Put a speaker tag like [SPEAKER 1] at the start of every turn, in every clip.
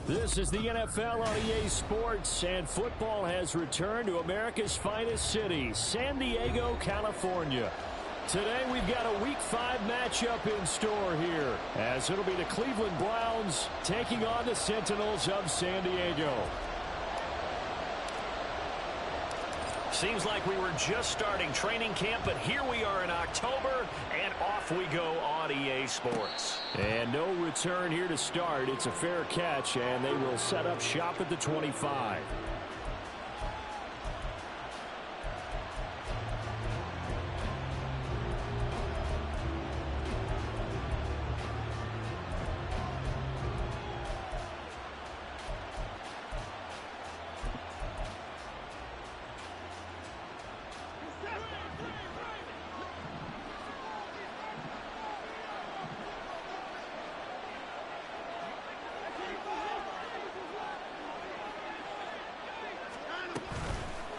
[SPEAKER 1] This is the NFL on EA Sports, and football has returned to America's finest city, San Diego, California. Today we've got a Week 5 matchup in store here, as it'll be the Cleveland Browns taking on the Sentinels of San Diego.
[SPEAKER 2] Seems like we were just starting training camp, but here we are in October, and off we go on EA Sports.
[SPEAKER 1] And no return here to start. It's a fair catch, and they will set up shop at the 25.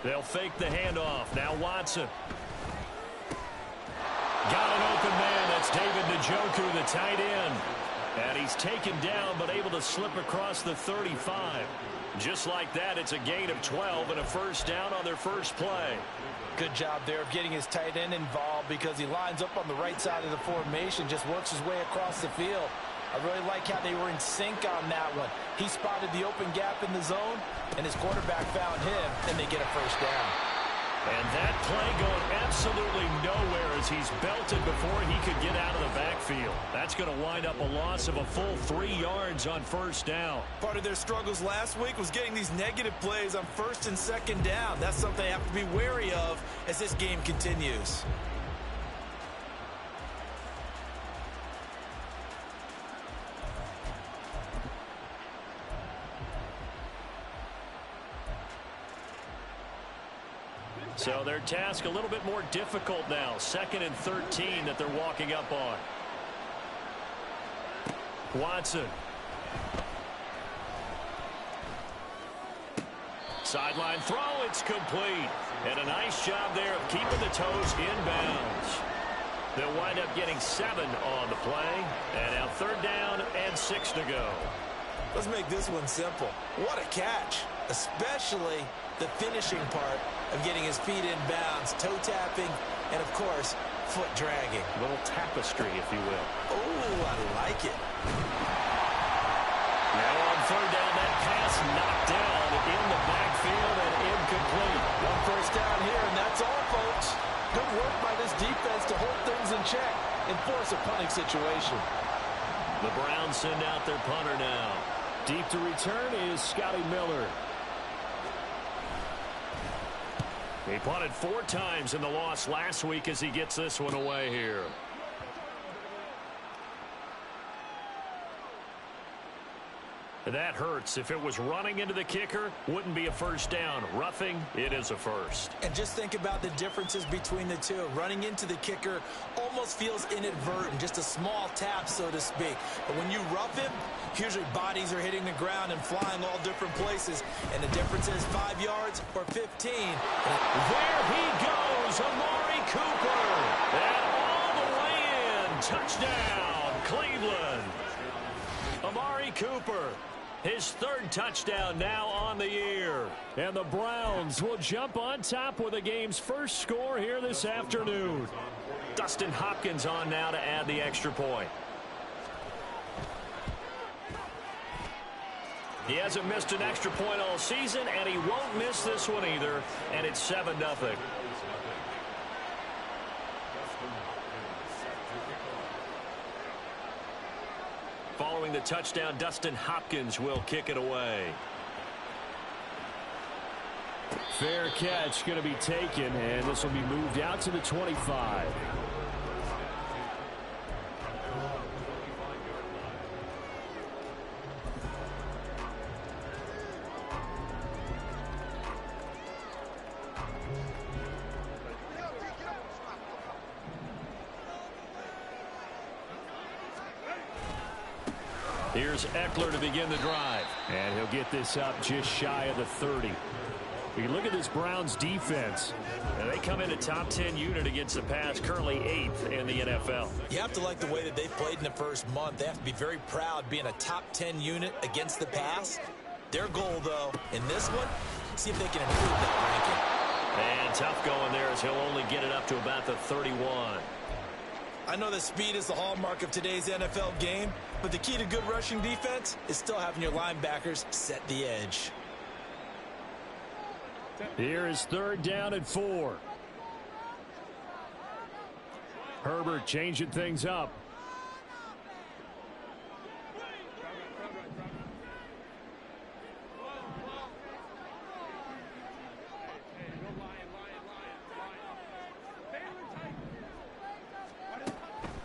[SPEAKER 2] They'll fake the handoff. Now Watson. Got an open man. That's David Njoku, the tight end. And he's taken down, but able to slip across the 35. Just like that, it's a gain of 12 and a first down on their first play.
[SPEAKER 3] Good job there of getting his tight end involved because he lines up on the right side of the formation, just works his way across the field. I really like how they were in sync on that one. He spotted the open gap in the zone, and his quarterback found him, and they get a first down.
[SPEAKER 2] And that play going absolutely nowhere as he's belted before he could get out of the backfield. That's going to wind up a loss of a full 3 yards on first down.
[SPEAKER 4] Part of their struggles last week was getting these negative plays on first and second down. That's something they have to be wary of as this game continues.
[SPEAKER 2] So their task a little bit more difficult now. 2nd and 13 that they're walking up on. Watson. Sideline throw, it's complete. And a nice job there of keeping the toes inbounds. They'll wind up getting 7 on the play. And now 3rd down and 6 to go.
[SPEAKER 4] Let's make this one simple. What a catch, especially the finishing part of getting his feet in bounds, toe tapping, and of course, foot dragging.
[SPEAKER 2] A little tapestry, if you will.
[SPEAKER 4] Oh, I like it.
[SPEAKER 2] Now on 3rd down, that pass knocked down in the backfield and incomplete.
[SPEAKER 3] One first down here, and that's all, folks. Good work by this defense to hold things in check and force a punting situation.
[SPEAKER 2] The Browns send out their punter now.
[SPEAKER 1] Deep to return is Scotty Miller.
[SPEAKER 2] He punted 4 times in the loss last week as he gets this one away here. That hurts. If it was running into the kicker, wouldn't be a first down. Roughing, it is a first.
[SPEAKER 4] And just think about the differences between the two. Running into the kicker almost feels inadvertent, just a small tap, so to speak. But when you rough him, usually bodies are hitting the ground and flying all different places. And the difference is 5 yards or 15.
[SPEAKER 2] There he goes, Amari Cooper. And all the way in. Touchdown, Cleveland. Amari Cooper. His 3rd touchdown now on the year.
[SPEAKER 1] And the Browns will jump on top with the game's first score here this afternoon.
[SPEAKER 2] Dustin Hopkins on now to add the extra point. He hasn't missed an extra point all season, and he won't miss this one either. And it's 7-0. Following the touchdown, Dustin Hopkins will kick it away.
[SPEAKER 1] Fair catch going to be taken, and this will be moved out to the 25.
[SPEAKER 2] Here's Eckler to begin the drive.
[SPEAKER 1] And he'll get this up just shy of the 30. You look at this Browns defense.
[SPEAKER 2] And they come in a top 10 unit against the pass, currently 8th in the NFL.
[SPEAKER 4] You have to like the way that they played in the first month. They have to be very proud being a top 10 unit against the pass. Their goal, though, in this one, see if they can improve that ranking.
[SPEAKER 2] And tough going there as he'll only get it up to about the 31.
[SPEAKER 4] I know that speed is the hallmark of today's NFL game, but the key to good rushing defense is still having your linebackers set the edge.
[SPEAKER 1] Here is 3rd down and 4. Herbert changing things up.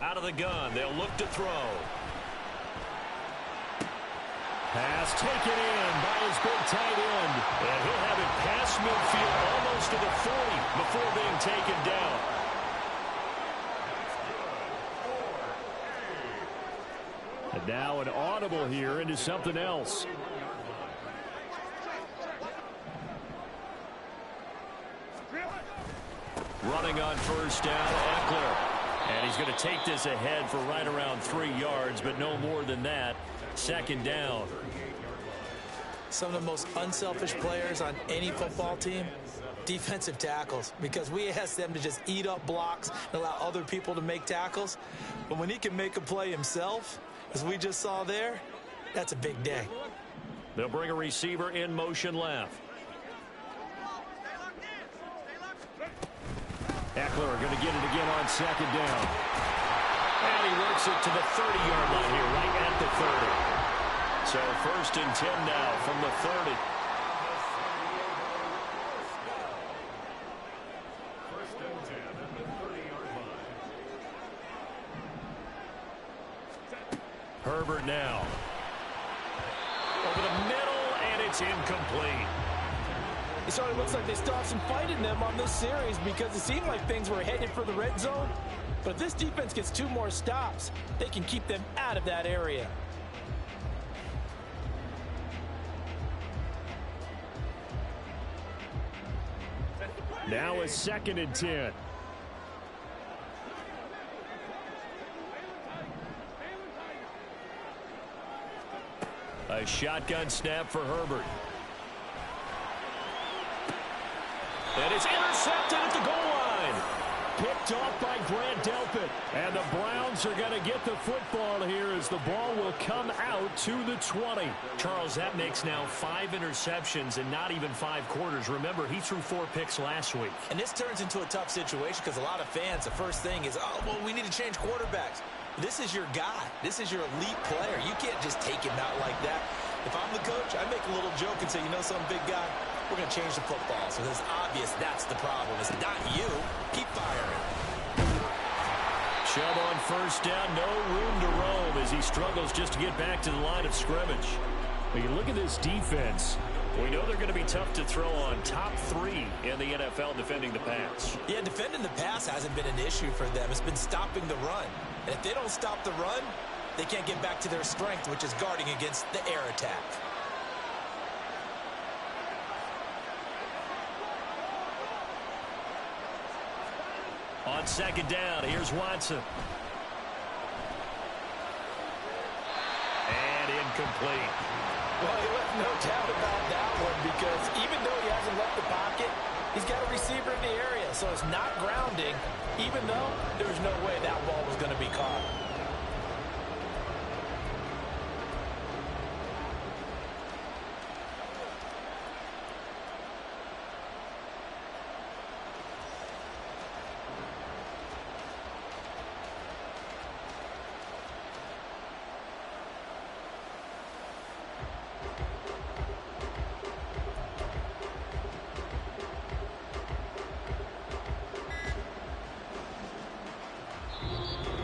[SPEAKER 2] Out of the gun, they'll look to throw.
[SPEAKER 1] Pass taken in by his big tight end.
[SPEAKER 2] And he'll have it past midfield almost to the 40 before being taken down.
[SPEAKER 1] And now an audible here into something else.
[SPEAKER 2] Running on 1st down, Eckler. And he's going to take this ahead for right around 3 yards, but no more than that. 2nd down.
[SPEAKER 4] Some of the most unselfish players on any football team, defensive tackles, because we ask them to just eat up blocks and allow other people to make tackles. But when he can make a play himself, as we just saw there, that's a big day.
[SPEAKER 2] They'll bring a receiver in motion left.
[SPEAKER 1] Eckler going to get it again on 2nd down.
[SPEAKER 2] And he works it to the 30-yard line here, right at the 30. So 1st and 10 now from the 30. Herbert now. Over the middle, and it's incomplete.
[SPEAKER 3] It sort of looks like they still have some fight in them on this series because it seemed like things were headed for the red zone. But if this defense gets 2 more stops, they can keep them out of that area.
[SPEAKER 1] Now a 2nd and 10.
[SPEAKER 2] A shotgun snap for Herbert. And it's intercepted at the goal line.
[SPEAKER 1] Picked off by Grant Delpit. And the Browns are going to get the football here as the ball will come out to the 20.
[SPEAKER 2] Charles, that makes now 5 interceptions in not even 5 quarters. Remember, he threw 4 picks last week.
[SPEAKER 4] And this turns into a tough situation because a lot of fans, the first thing is, oh, well, we need to change quarterbacks. This is your guy. This is your elite player. You can't just take him out like that. If I'm the coach, I make a little joke and say, you know some big guy, we're going to change the football. So it's obvious that's the problem. It's not you. Keep firing.
[SPEAKER 2] Chubb on 1st down. No room to roam as he struggles just to get back to the line of scrimmage.
[SPEAKER 1] When you look at this defense,
[SPEAKER 2] we know they're going to be tough to throw on. Top 3 in the NFL defending the pass.
[SPEAKER 4] Yeah, defending the pass hasn't been an issue for them. It's been stopping the run. And if they don't stop the run, they can't get back to their strength, which is guarding against the air attack.
[SPEAKER 2] On 2nd down, here's Watson. And incomplete.
[SPEAKER 3] Well, he left no doubt about that one because even though he hasn't left the pocket, he's got a receiver in the area, so it's not grounding, even though there's no way that ball was going to be caught.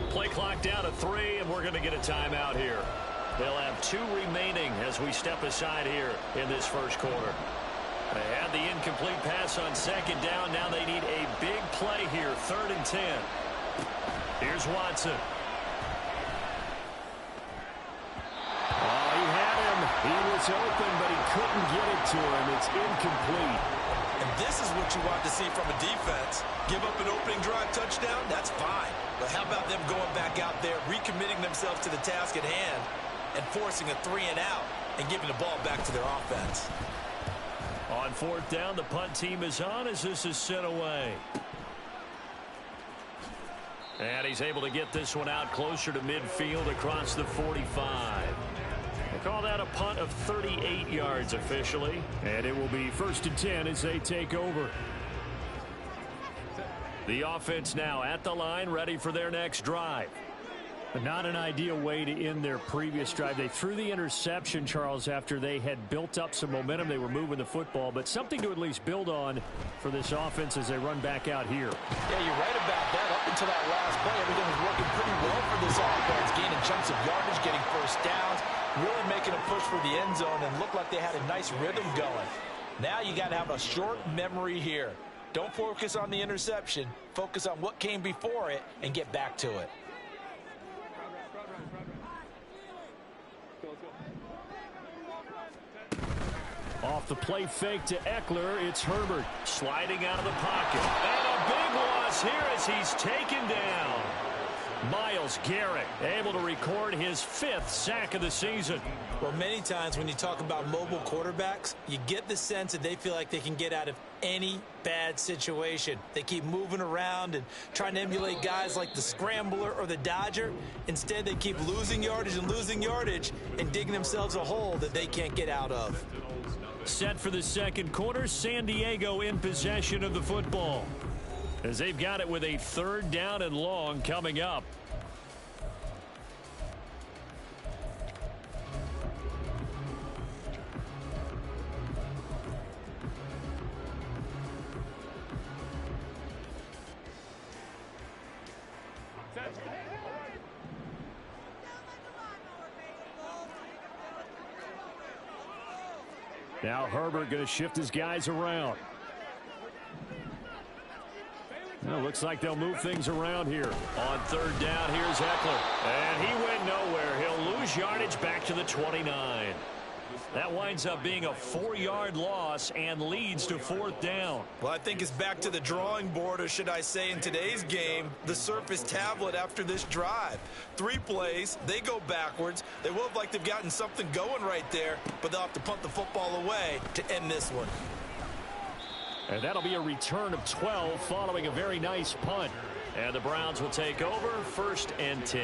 [SPEAKER 2] Play clock down to 3, and we're going to get a timeout here. They'll have 2 remaining as we step aside here in this first quarter. They had the incomplete pass on 2nd down. Now they need a big play here, 3rd and 10. Here's Watson.
[SPEAKER 1] oh, he had him. He was open, but he couldn't get it to him. It's incomplete.
[SPEAKER 4] And this is what you want to see from a defense. Give up an opening drive touchdown, that's fine. But how about them going back out there, recommitting themselves to the task at hand, and forcing a 3-and-out and giving the ball back to their offense.
[SPEAKER 1] On fourth down, the punt team is on as this is sent away. And he's able to get this one out closer to midfield across the 45. They call that a punt of 38 yards officially. And it will be 1st and 10 as they take over. The offense now at the line, ready for their next drive. But not an ideal way to end their previous drive. They threw the interception, Charles, after they had built up some momentum. They were moving the football, but something to at least build on for this offense as they run back out here.
[SPEAKER 3] Yeah, you're right about that. Up until that last play, everything was working pretty well for this offense. Gaining chunks of yardage, getting first downs, really making a push for the end zone, and looked like they had a nice rhythm going. Now you got to have a short memory here. Don't focus on the interception. Focus on what came before it and get back to it.
[SPEAKER 1] Off the play fake to Eckler, it's Herbert sliding out of the pocket. And a big loss here as he's taken down. Myles Garrett able to record his 5th sack of the season.
[SPEAKER 4] Well, many times when you talk about mobile quarterbacks, you get the sense that they feel like they can get out of any bad situation. They keep moving around and trying to emulate guys like the Scrambler or the Dodger. Instead, they keep losing yardage and digging themselves a hole that they can't get out of.
[SPEAKER 1] Set for the second quarter, San Diego in possession of the football, as they've got it with a 3rd down and long coming up. Now Herbert going to shift his guys around. Well, looks like they'll move things around here. On 3rd down, here's Eckler. And he went nowhere. He'll lose yardage back to the 29. That winds up being a 4-yard loss and leads to 4th down.
[SPEAKER 4] Well, I think it's back to the drawing board, or should I say in today's game, the Surface tablet after this drive. 3 plays, they go backwards. They will look like they've gotten something going right there, but they'll have to punt the football away to end this one.
[SPEAKER 1] And that'll be a return of 12 following a very nice punt. And the Browns will take over 1st and 10.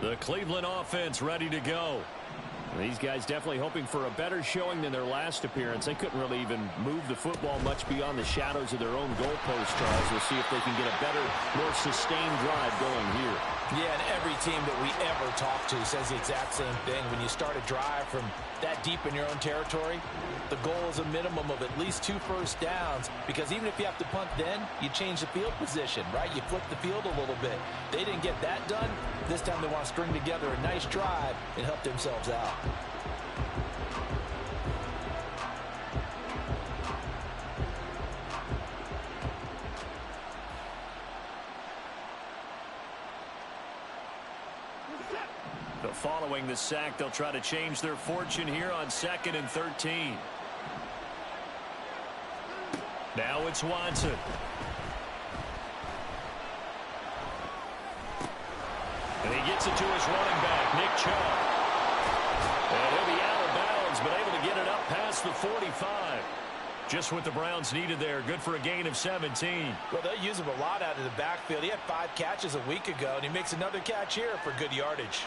[SPEAKER 1] The Cleveland offense ready to go. These guys definitely hoping for a better showing than their last appearance. They couldn't really even move the football much beyond the shadows of their own goalpost, Charles. We'll see if they can get a better, more sustained drive going here.
[SPEAKER 3] Yeah, and every team that we ever talk to says the exact same thing. When you start a drive from that deep in your own territory, the goal is a minimum of at least 2 first downs, because even if you have to punt then, you change the field position, right? You flip the field a little bit. They didn't get that done. This time they want to string together a nice drive and help themselves out.
[SPEAKER 1] Following the sack, they'll try to change their fortune here on 2nd and 13. Now it's Watson. And he gets it to his running back, Nick Chubb. And he'll be out of bounds, but able to get it up past the 45. Just what the Browns needed there. Good for a gain of 17.
[SPEAKER 3] Well, they'll use him a lot out of the backfield. He had 5 catches a week ago, and he makes another catch here for good yardage.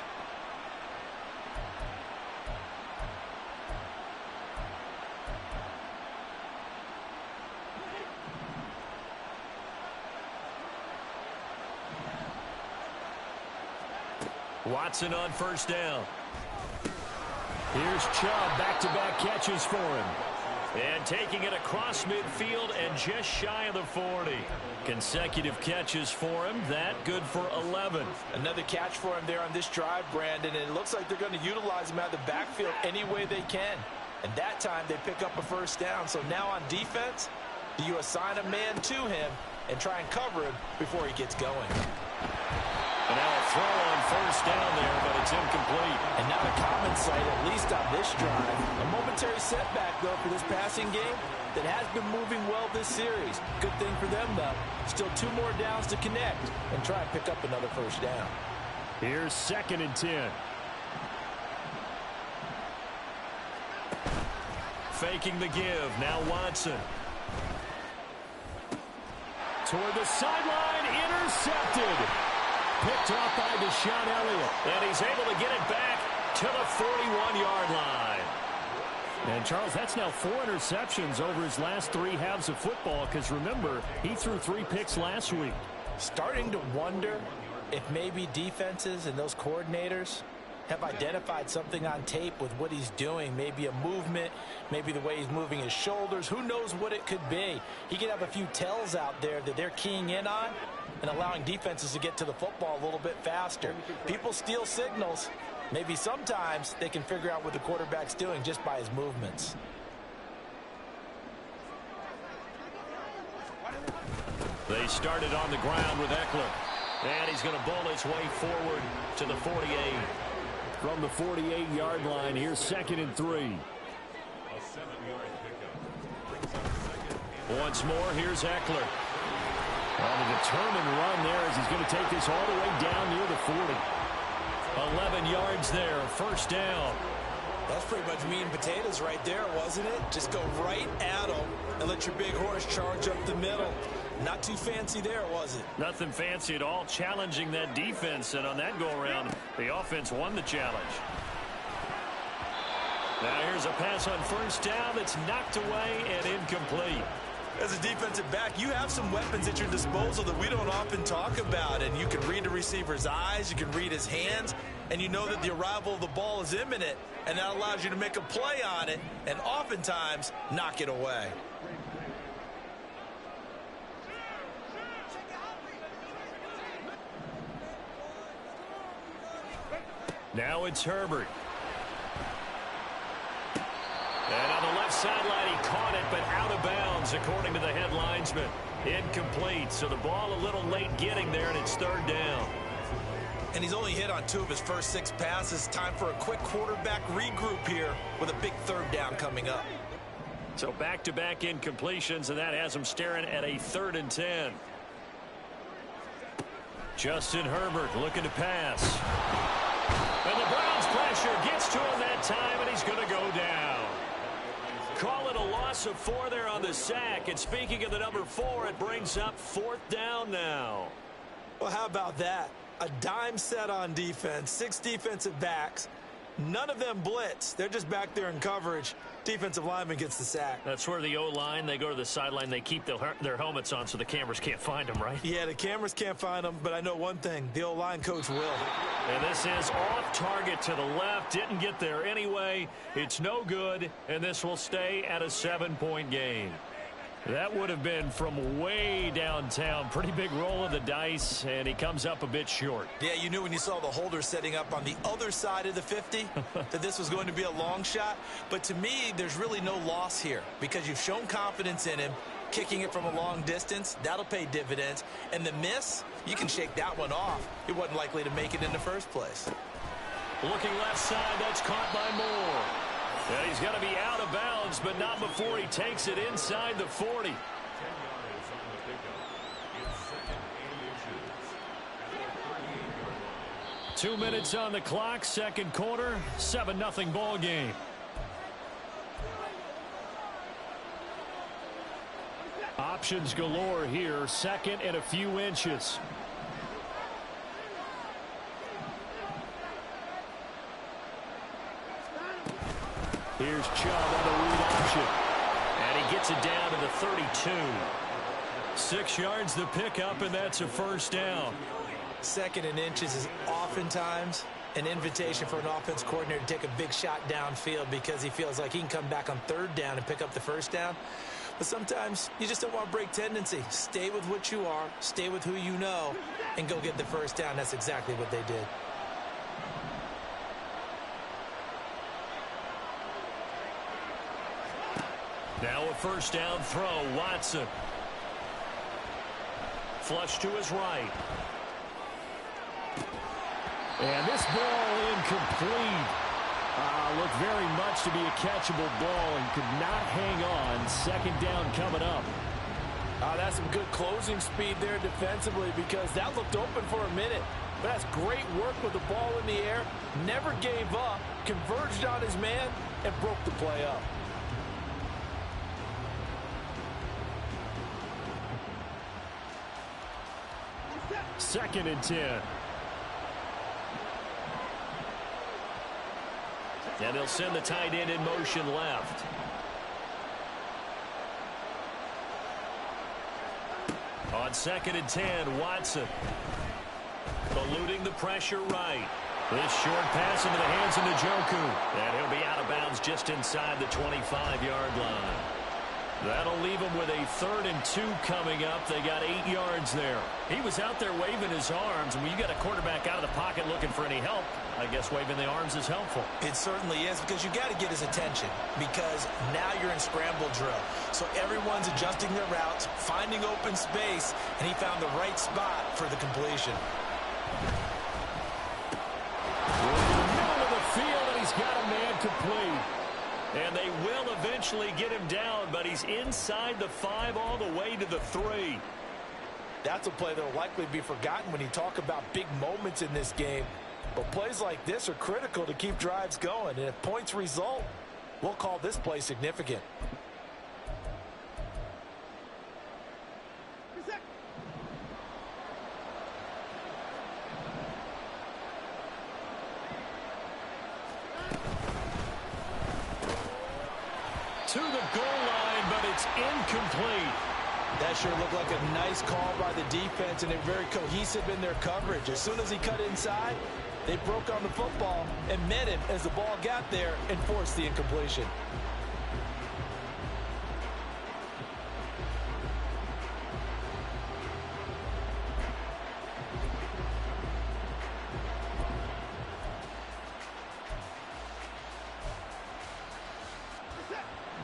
[SPEAKER 1] Watson on 1st down. Here's Chubb, back-to-back catches for him. And taking it across midfield and just shy of the 40. Consecutive catches for him. That good for 11.
[SPEAKER 3] Another catch for him there on this drive, Brandon. And it looks like they're going to utilize him out of the backfield any way they can. And that time they pick up a first down. So now on defense, do you assign a man to him and try and cover him before he gets going?
[SPEAKER 1] And now a throw on first down there, but it's incomplete.
[SPEAKER 3] And not a common sight, at least on this drive. A momentary setback, though, for this passing game that has been moving well this series. Good thing for them, though. Still 2 more downs to connect and try and pick up another first down.
[SPEAKER 1] Here's 2nd and 10. Faking the give. Now Watson. Toward the sideline. Intercepted. Picked off by Deshaun Elliott. And he's able to get it back to the 41-yard line. And, Charles, that's now 4 interceptions over his last 3 halves of football, because, remember, he threw 3 picks last week.
[SPEAKER 3] Starting to wonder if maybe defenses and those coordinators have identified something on tape with what he's doing. Maybe a movement, maybe the way he's moving his shoulders. Who knows what it could be? He could have a few tells out there that they're keying in on and allowing defenses to get to the football a little bit faster. People steal signals. Maybe sometimes they can figure out what the quarterback's doing just by his movements.
[SPEAKER 1] They started on the ground with Eckler. And he's going to bowl his way forward to the 48. From the 48-yard line, here's 2nd and 3. Once more, here's Eckler. On a determined run there as he's going to take this all the way down near the 40. 11 yards there, first down.
[SPEAKER 4] That's pretty much meat and potatoes right there, wasn't it? Just go right at them and let your big horse charge up the middle. Not too fancy there, was it?
[SPEAKER 1] Nothing fancy at all, challenging that defense, and on that go-around, the offense won the challenge. Now here's a pass on first down that's knocked away and incomplete.
[SPEAKER 4] As a defensive back, you have some weapons at your disposal that we don't often talk about, and you can read the receiver's eyes, you can read his hands, and you know that the arrival of the ball is imminent, and that allows you to make a play on it and oftentimes knock it away.
[SPEAKER 1] Now it's Herbert. And on the left sideline, he caught it, but out of bounds, according to the head linesman. Incomplete, so the ball a little late getting there, and it's 3rd down.
[SPEAKER 4] And he's only hit on 2 of his first 6 passes. Time for a quick quarterback regroup here with a big 3rd down coming up.
[SPEAKER 1] So back-to-back incompletions, and that has him staring at a 3rd and 10. Justin Herbert looking to pass. And the Browns pressure gets to him that time, and he's going to go down. Call it a loss of 4 there on the sack. And speaking of the number 4, it brings up 4th down now.
[SPEAKER 4] Well, how about that? A dime set on defense, 6 defensive backs. None of them blitz. They're just back there in coverage. Defensive lineman gets the sack.
[SPEAKER 1] That's where the O-line, they go to the sideline, they keep their helmets on so the cameras can't find them, right?
[SPEAKER 4] Yeah, the cameras can't find them, but I know one thing. The O-line coach will.
[SPEAKER 1] And this is off target to the left. Didn't get there anyway. It's no good, and this will stay at a 7-point game. That would have been from way downtown. Pretty big roll of the dice, and he comes up a bit short.
[SPEAKER 4] Yeah, you knew when you saw the holder setting up on the other side of the 50 that this was going to be a long shot. But to me, there's really no loss here because you've shown confidence in him. Kicking it from a long distance, that'll pay dividends. And the miss, you can shake that one off. It wasn't likely to make it in the first place.
[SPEAKER 1] Looking left side, that's caught by Moore. And he's got to be out of bounds, but not before he takes it inside the 40. 2 minutes on the clock, 2nd quarter, 7-0 ball game. Options galore here, 2nd and a few inches. Here's Chubb on the read option. And he gets it down to the 32. 6 yards the pickup, and that's a first down.
[SPEAKER 4] 2nd and inches is oftentimes an invitation for an offense coordinator to take a big shot downfield because he feels like he can come back on third down and pick up the first down. But sometimes you just don't want to break tendency. Stay with what you are, stay with who you know, and go get the first down. That's exactly what they did.
[SPEAKER 1] Now a first down throw, Watson. Flush to his right. And this ball incomplete. Looked very much to be a catchable ball and could not hang on. Second down coming up.
[SPEAKER 3] That's some good closing speed there defensively because that looked open for a minute. But that's great work with the ball in the air. Never gave up, converged on his man, and broke the play up.
[SPEAKER 1] Second and 10. And they'll send the tight end in motion left. On second and 10, Watson. Eluding the pressure right. This short pass into the hands of Njoku. And he'll be out of bounds just inside the 25-yard line. That'll leave them with a 3rd and 2 coming up. They got 8 yards there. He was out there waving his arms. And when you got a quarterback out of the pocket looking for any help, I guess waving the arms is helpful.
[SPEAKER 4] It certainly is because you got to get his attention because now you're in scramble drill. So everyone's adjusting their routes, finding open space, and he found the right spot for the completion.
[SPEAKER 1] Middle of the field, and he's got a man complete. And they will eventually get him down, but he's inside the 5 all the way to the 3.
[SPEAKER 3] That's a play that will likely be forgotten when you talk about big moments in this game. But plays like this are critical to keep drives going. And if points result, we'll call this play significant.
[SPEAKER 1] To the goal line, but it's incomplete.
[SPEAKER 3] That sure looked like a nice call by the defense, and they're very cohesive in their coverage. As soon as he cut inside, they broke on the football and met him as the ball got there and forced the incompletion.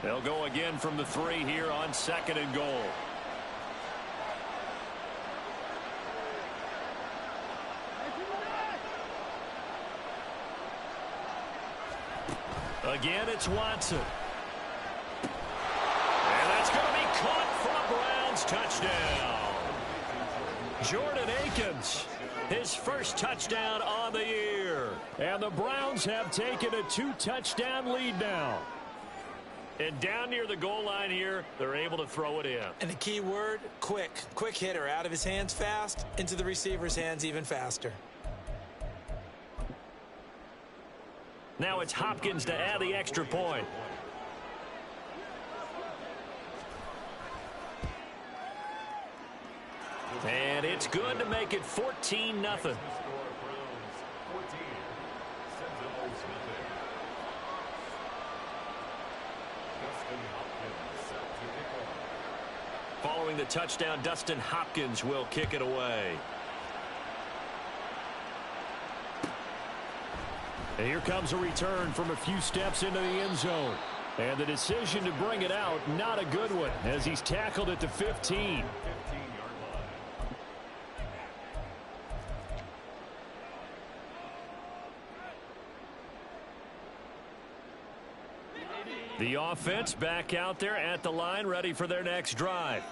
[SPEAKER 1] They'll go again from the 3 here on second and goal. Again, it's Watson. And that's going to be caught for a Browns touchdown. Jordan Akins, his first touchdown on the year. And the Browns have taken a 2-touchdown lead now. And down near the goal line here, they're able to throw it in.
[SPEAKER 4] And the key word, quick. Quick hitter, out of his hands fast, into the receiver's hands even faster.
[SPEAKER 1] Now it's Hopkins to add the extra point. And it's good to make it 14-0. Following the touchdown, Dustin Hopkins will kick it away. And here comes a return from a few steps into the end zone. And the decision to bring it out, not a good one, as he's tackled at the 15. The offense back out there at the line, ready for their next drive.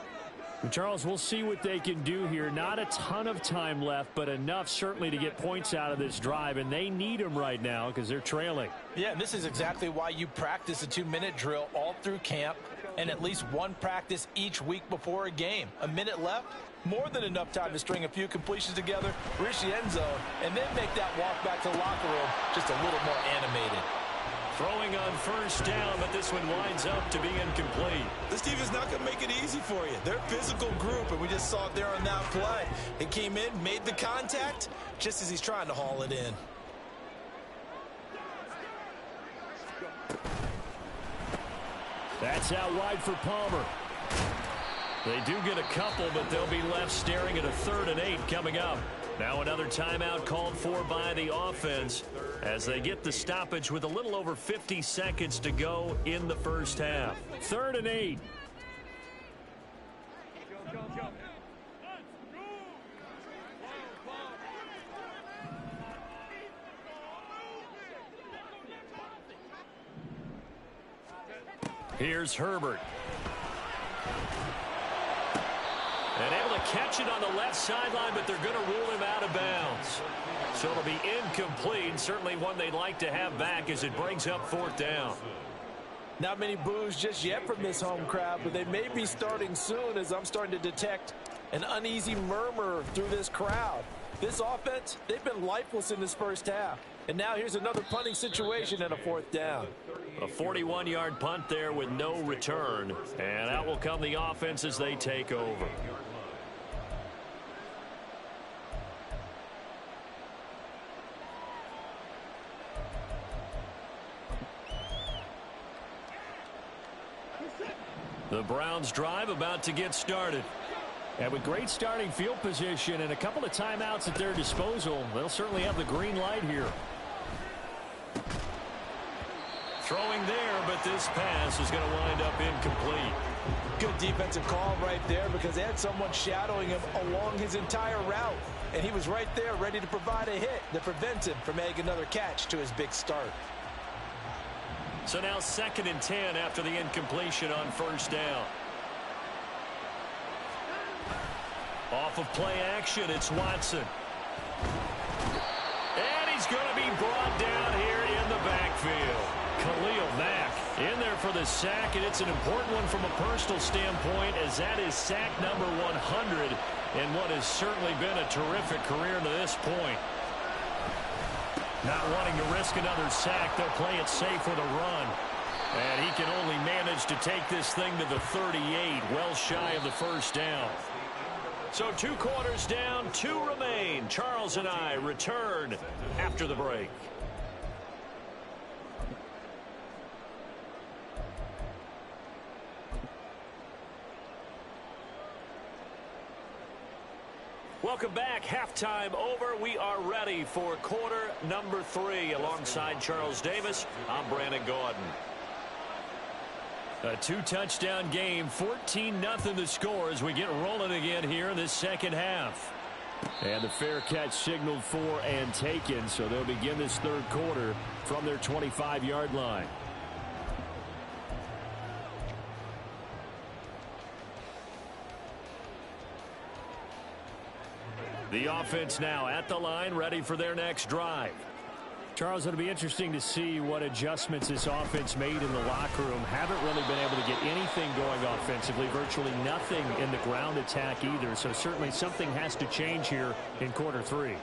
[SPEAKER 1] And Charles, we'll see what they can do here. Not a ton of time left, but enough certainly to get points out of this drive, and they need them right now because they're trailing.
[SPEAKER 3] Yeah, and this is exactly why you practice a 2-minute drill all through camp and at least one practice each week before a game. A minute left, more than enough time to string a few completions together, reach the end zone, and then make that walk back to the locker room just a little more animated.
[SPEAKER 1] Throwing on first down, but this one winds up to be incomplete.
[SPEAKER 4] This team is not going to make it easy for you. They're a physical group, and we just saw it there on that play. It came in, made the contact, just as he's trying to haul it in.
[SPEAKER 1] That's out wide for Palmer. They do get a couple, but they'll be left staring at a 3rd and 8 coming up. Now another timeout called for by the offense as they get the stoppage with a little over 50 seconds to go in the first half. 3rd and 8. Here's Herbert. And able to catch it on the left sideline, but they're going to rule him out of bounds. So it'll be incomplete. Certainly one they'd like to have back as it brings up 4th down.
[SPEAKER 3] Not many boos just yet from this home crowd, but they may be starting soon as I'm starting to detect an uneasy murmur through this crowd. This offense, they've been lifeless in this first half. And now here's another punting situation and a 4th down.
[SPEAKER 1] A 41-yard punt there with no return. And out will come the offense as they take over. The Browns drive about to get started. And with great starting field position and a couple of timeouts at their disposal, they'll certainly have the green light here. Throwing there, but this pass is going to wind up incomplete.
[SPEAKER 3] Good defensive call right there because they had someone shadowing him along his entire route. And he was right there ready to provide a hit that prevents him from making another catch to his big start.
[SPEAKER 1] So now 2nd and 10 after the incompletion on 1st down. Off of play action, it's Watson. And he's going to be brought down here in the backfield. Khalil Mack in there for the sack, and it's an important one from a personal standpoint as that is sack number 100 in what has certainly been a terrific career to this point. Not wanting to risk another sack, they'll play it safe with a run. And he can only manage to take this thing to the 38, well shy of the 1st down. So 2 quarters down, 2 remain. Charles and I return after the break. Welcome back. Halftime over. We are ready for quarter number 3. Alongside Charles Davis, I'm Brandon Gordon. A 2-touchdown game, 14-0 the score as we get rolling again here in this second half. And the fair catch signaled for and taken, so they'll begin this 3rd quarter from their 25-yard line. The offense now at the line, ready for their next drive. Charles, it'll be interesting to see what adjustments this offense made in the locker room. Haven't really been able to get anything going offensively, virtually nothing in the ground attack either. So certainly something has to change here in quarter 3.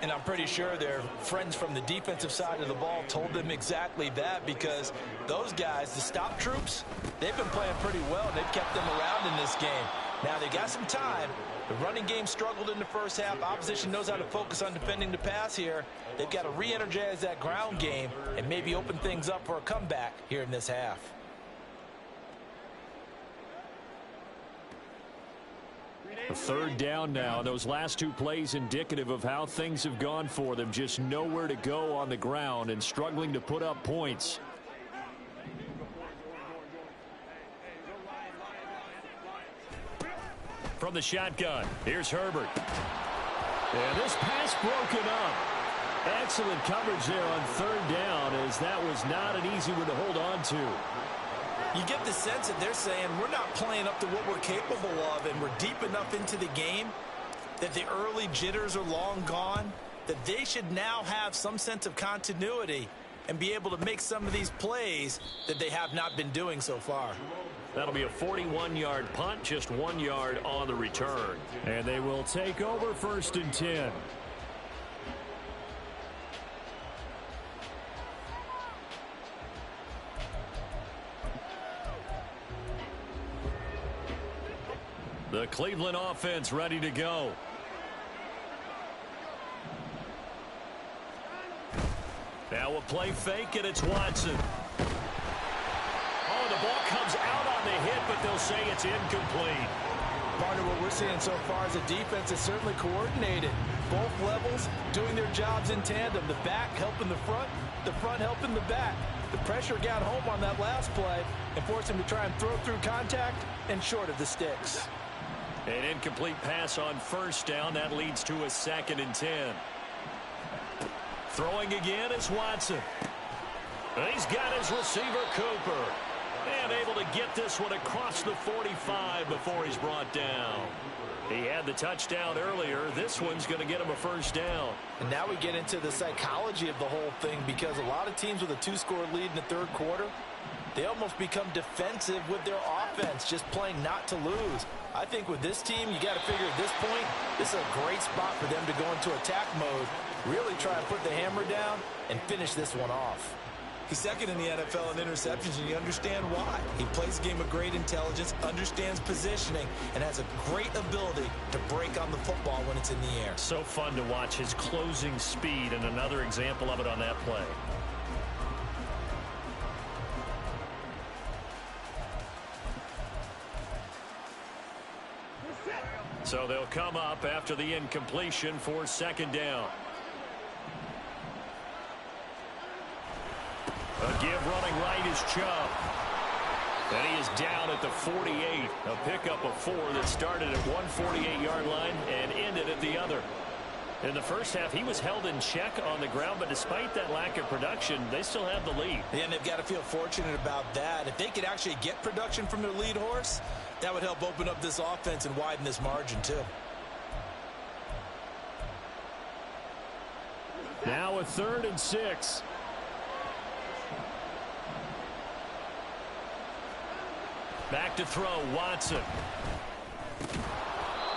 [SPEAKER 3] And I'm pretty sure their friends from the defensive side of the ball told them exactly that, because those guys, the stop troops, they've been playing pretty well. They've kept them around in this game. Now they got some time. The running game struggled in the first half. Opposition knows how to focus on defending the pass here. They've got to re-energize that ground game and maybe open things up for a comeback here in this half.
[SPEAKER 1] A 3rd down now. Those last 2 plays indicative of how things have gone for them. Just nowhere to go on the ground and struggling to put up points. From the shotgun, here's Herbert. And this pass broken up. Excellent coverage there on 3rd down, as that was not an easy one to hold on to.
[SPEAKER 3] You get the sense that they're saying we're not playing up to what we're capable of, and we're deep enough into the game that the early jitters are long gone, that they should now have some sense of continuity and be able to make some of these plays that they have not been doing so far.
[SPEAKER 1] That'll be a 41-yard punt, just 1 yard on the return. And they will take over 1st and 10. The Cleveland offense ready to go. Now a play fake, and it's Watson. and the ball comes out on the hit, but they'll say it's incomplete.
[SPEAKER 3] Partner, what we're seeing so far is a defense that's certainly coordinated. Both levels doing their jobs in tandem. The back helping the front helping the back. The pressure got home on that last play and forced him to try and throw through contact and short of the sticks.
[SPEAKER 1] An incomplete pass on first down. That leads to a 2nd and 10. Throwing again is Watson. He's got his receiver, Cooper. And able to get this one across the 45 before he's brought down. He had the touchdown earlier. This one's going to get him a first down.
[SPEAKER 3] And now we get into the psychology of the whole thing, because a lot of teams with a 2-score lead in the third quarter, they almost become defensive with their offense, just playing not to lose. I think with this team, you got to figure at this point, this is a great spot for them to go into attack mode, really try and put the hammer down and finish this one off.
[SPEAKER 4] He's second in the NFL in interceptions, and you understand why. He plays a game of great intelligence, understands positioning, and has a great ability to break on the football when it's in the air.
[SPEAKER 1] So fun to watch his closing speed, and another example of it on that play. So they'll come up after the incompletion for 2nd down. A give running right is Chubb. And he is down at the 48. A pickup of 4 that started at one 48-yard line and ended at the other. In the first half, he was held in check on the ground, but despite that lack of production, they still have the lead.
[SPEAKER 4] Yeah, and they've got to feel fortunate about that. If they could actually get production from their lead horse, that would help open up this offense and widen this margin, too.
[SPEAKER 1] Now a 3rd and 6. Back to throw, Watson.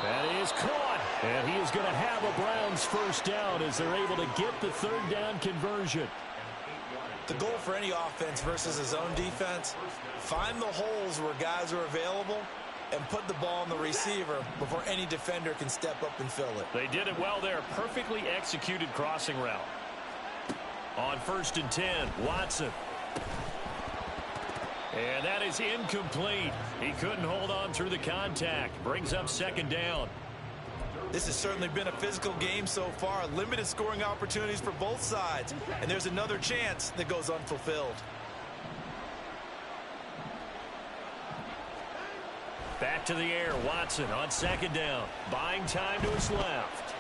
[SPEAKER 1] That is caught. And he is going to have a Browns first down as they're able to get the 3rd down conversion.
[SPEAKER 4] The goal for any offense versus his own defense, find the holes where guys are available and put the ball on the receiver before any defender can step up and fill it.
[SPEAKER 1] They did it well there. Perfectly executed crossing route. On 1st and 10, Watson. And that is incomplete. He couldn't hold on through the contact. Brings up 2nd down.
[SPEAKER 4] This has certainly been a physical game so far. Limited scoring opportunities for both sides. And there's another chance that goes unfulfilled.
[SPEAKER 1] Back to the air, Watson on 2nd down. Buying time to his left.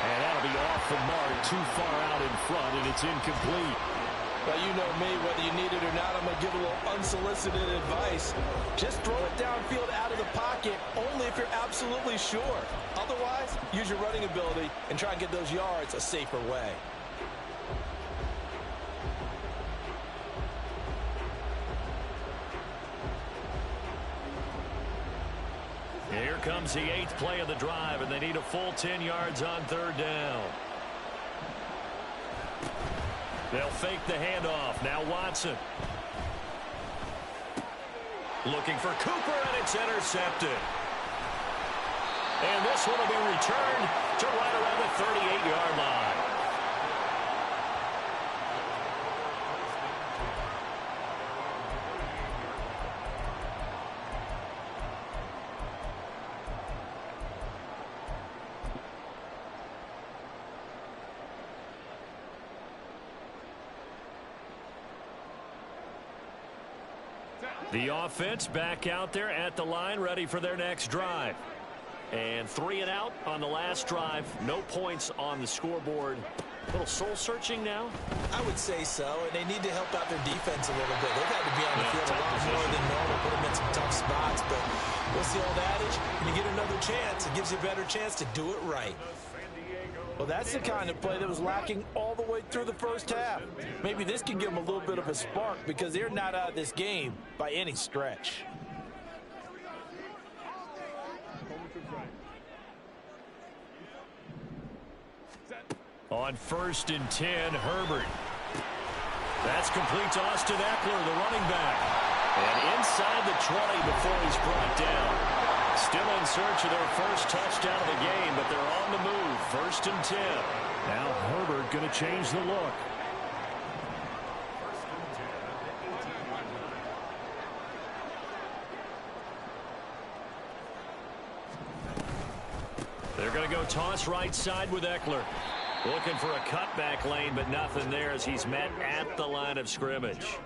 [SPEAKER 1] And that'll be off the mark, too far out in front, and it's incomplete.
[SPEAKER 3] Well, you know me, whether you need it or not, I'm going to give a little unsolicited advice. Just throw it downfield out of the pocket, only if you're absolutely sure. Otherwise, use your running ability and try and get those yards a safer way.
[SPEAKER 1] Here comes the 8th play of the drive, and they need a full 10 yards on 3rd down. They'll fake the handoff. Now Watson. Looking for Cooper, and it's intercepted. And this one will be returned to right around the 38-yard line. The offense back out there at the line, ready for their next drive. And 3 and out on the last drive. No points on the scoreboard. A little soul-searching now?
[SPEAKER 4] I would say so, and they need to help out their defense a little bit. They've had to be on the field a lot more than normal, put them in some tough spots. But what's the old adage? When you get another chance, it gives you a better chance to do it right.
[SPEAKER 3] Well, that's the kind of play that was lacking all the way through the first half. Maybe this can give them a little bit of a spark because they're not out of this game by any stretch.
[SPEAKER 1] On 1st and 10, Herbert. That's complete to Austin Eckler, the running back. And inside the 20 before he's brought down. Still in search of their first touchdown of the game, but they're on the move. 1st and 10. Now Herbert going to change the look. Going to go toss right side with Eckler. Looking for a cutback lane, but nothing there as he's met at the line of scrimmage.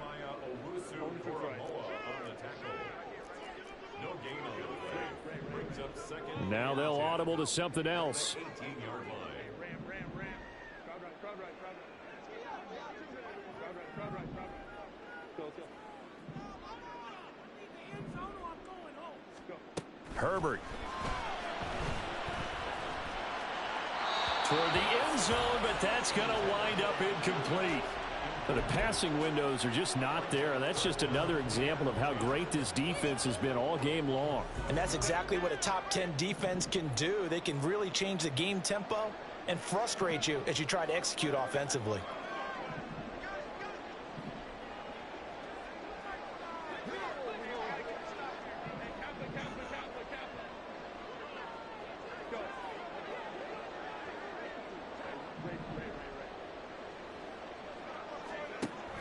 [SPEAKER 1] Now they'll audible to something else. Herbert. Toward the end zone, but that's going to wind up incomplete. But the passing windows are just not there, and that's just another example of how great this defense has been all game long.
[SPEAKER 3] And that's exactly what a top 10 defense can do. They can really change the game tempo and frustrate you as you try to execute offensively.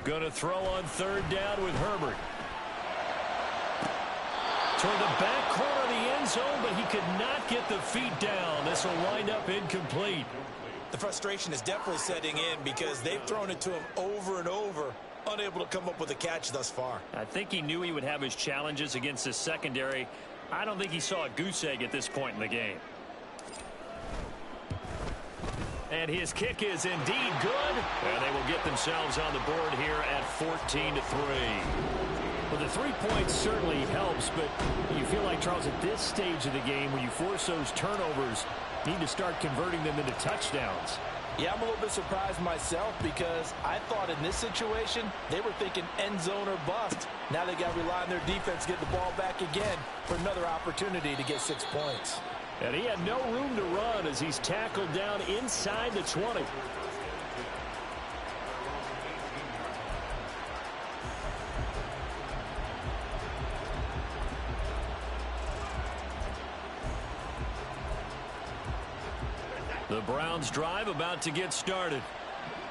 [SPEAKER 1] Going to throw on third down with Herbert. Toward the back corner of the end zone, but he could not get the feet down. This will wind up incomplete.
[SPEAKER 4] The frustration is definitely setting in because they've thrown it to him over and over, unable to come up with a catch thus far.
[SPEAKER 1] I think he knew he would have his challenges against his secondary. I don't think he saw a goose egg at this point in the game. And his kick is indeed good. And they will get themselves on the board here at 14-3. Well, the 3 points certainly helps, but you feel like, Charles, at this stage of the game, when you force those turnovers, you need to start converting them into touchdowns.
[SPEAKER 3] Yeah, I'm a little bit surprised myself because I thought in this situation they were thinking end zone or bust. Now they got to rely on their defense to get the ball back again for another opportunity to get 6 points.
[SPEAKER 1] And he had no room to run as he's tackled down inside the 20. The Browns drive about to get started.